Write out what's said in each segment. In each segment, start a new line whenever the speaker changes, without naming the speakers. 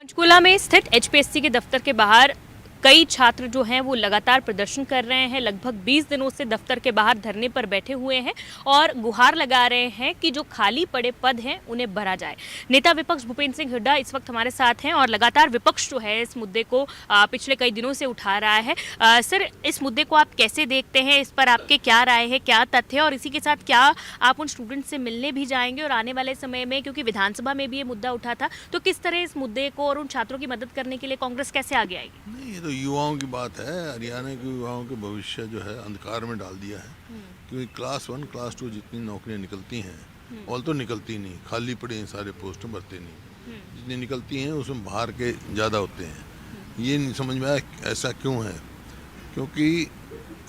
पंचकूला में स्थित एचपीएससी के दफ्तर के बाहर कई छात्र जो हैं वो लगातार प्रदर्शन कर रहे हैं। लगभग 20 दिनों से दफ्तर के बाहर धरने पर बैठे हुए हैं और गुहार लगा रहे हैं कि जो खाली पड़े पद हैं उन्हें भरा जाए। नेता विपक्ष भूपेंद्र सिंह हुड्डा इस वक्त हमारे साथ हैं और लगातार विपक्ष जो है इस मुद्दे को पिछले कई दिनों से उठा रहा है। सर, इस मुद्दे को आप कैसे देखते हैं? इस पर आपके क्या राय है, क्या तथ्य है, और इसी के साथ क्या आप उन स्टूडेंट से मिलने भी जाएंगे? और आने वाले समय में, क्योंकि विधानसभा में भी ये मुद्दा उठा था, तो किस तरह इस मुद्दे को और उन छात्रों की मदद करने के लिए कांग्रेस कैसे आगे आएगी?
नहीं, ये तो युवाओं की बात है। हरियाणा के युवाओं के भविष्य जो है अंधकार में डाल दिया है। क्योंकि क्लास 1 क्लास 2 जितनी नौकरियां निकलती हैं और तो निकलती नहीं, खाली पड़े हैं, सारे पोस्ट भरते नहीं। जितनी निकलती हैं उसमें बाहर के ज़्यादा होते हैं। ये नहीं समझ में आया ऐसा क्यों है। क्योंकि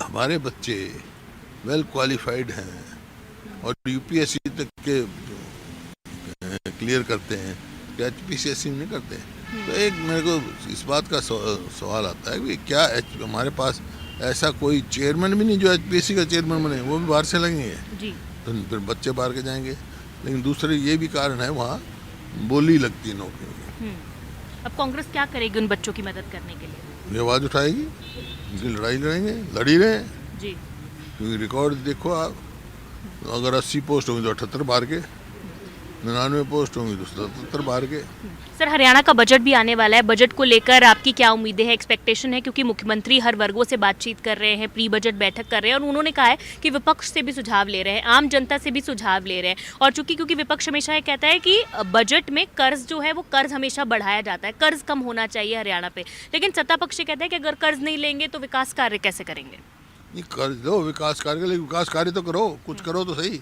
हमारे बच्चे वेल क्वालिफाइड हैं और यूपीएससी तक के क्लियर करते हैं, एचपीसीएससी नहीं करते। तो एक मेरे को इस बात का सवाल आता है कि क्या हमारे पास ऐसा कोई चेयरमैन भी नहीं जो एचपीएससी का चेयरमैन बने, वो भी बाहर से लगेंगे जी। तो फिर बच्चे बाहर के जाएंगे। लेकिन दूसरे ये भी कारण है, वहाँ बोली लगती है नौकरियों की।
अब कांग्रेस क्या करेगी उन बच्चों की मदद करने के लिए?
ये आवाज़ उठाएगी, उनकी लड़ाई लड़ेंगे, लड़ी रहे
जी।
क्योंकि रिकॉर्ड देखो आप, अगर 80 पोस्ट होंगे तो 78 बाहर के, 99 पोस्ट होंगी तो 77 बाहर के।
सर, हरियाणा का बजट भी आने वाला है। बजट को लेकर आपकी क्या उम्मीदें हैं, एक्सपेक्टेशन है? क्योंकि मुख्यमंत्री हर वर्गों से बातचीत कर रहे हैं, प्री बजट बैठक कर रहे हैं और उन्होंने कहा है कि विपक्ष से भी सुझाव ले रहे हैं, आम जनता से भी सुझाव ले रहे हैं। और क्योंकि विपक्ष हमेशा ये कहता है कि बजट में कर्ज जो है वो कर्ज हमेशा बढ़ाया जाता है, कर्ज कम होना चाहिए हरियाणा पे। लेकिन सत्ता पक्ष कहता है कि अगर कर्ज नहीं लेंगे तो विकास कार्य कैसे करेंगे?
नहीं, कर्ज दो, विकास कार्य, लेकिन विकास कार्य तो करो, कुछ करो तो सही।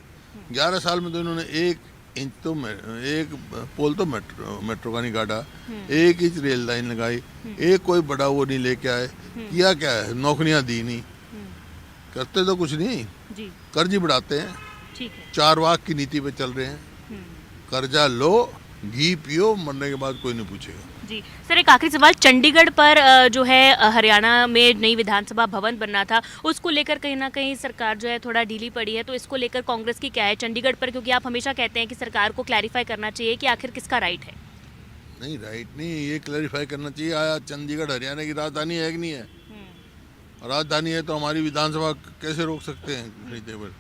11 साल में तो इन्होंने एक पोल तो मेट्रो का नहीं काटा, 1 इंच रेल लाइन लगाई, एक कोई बड़ा वो नहीं लेके आए। किया क्या है? नौकरियां दी नहीं, करते तो कुछ नहीं जी। कर्ज ही बढ़ाते हैं। ठीक है। 4 वाक की नीति पे चल रहे हैं। कर्जा लो, घी पियो, मरने के बाद कोई नहीं पूछेगा
जी। सर, एक आखिरी सवाल, चंडीगढ़ पर जो है हरियाणा में नई विधानसभा भवन बनना था, उसको लेकर कहीं ना कहीं सरकार जो है थोड़ा ढीली पड़ी है, तो इसको लेकर कांग्रेस की क्या है चंडीगढ़ पर? क्योंकि आप हमेशा कहते हैं कि सरकार को क्लैरिफाई करना चाहिए कि आखिर किसका राइट है।
नहीं, राइट नहीं, ये क्लैरिफाई करना चाहिए। आया चंडीगढ़ हरियाणा की राजधानी है कि नहीं है? राजधानी है तो हमारी विधानसभा कैसे रोक सकते हैं?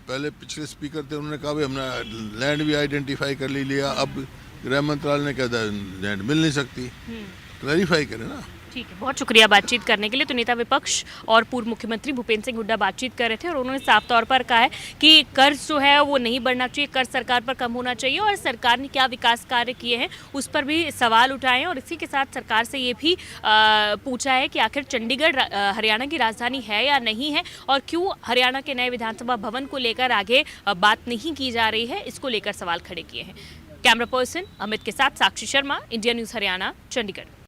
पहले पिछले स्पीकर थे, उन्होंने कहा भाई हमने लैंड भी आइडेंटिफाई कर लिया। अब गृह मंत्रालय ने कहा लैंड मिल नहीं सकती। क्लैरिफाई करें ना।
ठीक है, बहुत शुक्रिया बातचीत करने के लिए। तो नेता विपक्ष और पूर्व मुख्यमंत्री भूपेंद्र सिंह हुड्डा बातचीत कर रहे थे और उन्होंने साफ तौर पर कहा है कि कर्ज जो है वो नहीं बढ़ना चाहिए, कर्ज सरकार पर कम होना चाहिए और सरकार ने क्या विकास कार्य किए हैं उस पर भी सवाल उठाए। और इसी के साथ सरकार से ये भी पूछा है कि आखिर चंडीगढ़ हरियाणा की राजधानी है या नहीं है, और क्यों हरियाणा के नए विधानसभा भवन को लेकर आगे बात नहीं की जा रही है, इसको लेकर सवाल खड़े किए हैं। कैमरा पर्सन अमित के साथ साक्षी शर्मा, इंडिया न्यूज़ हरियाणा, चंडीगढ़।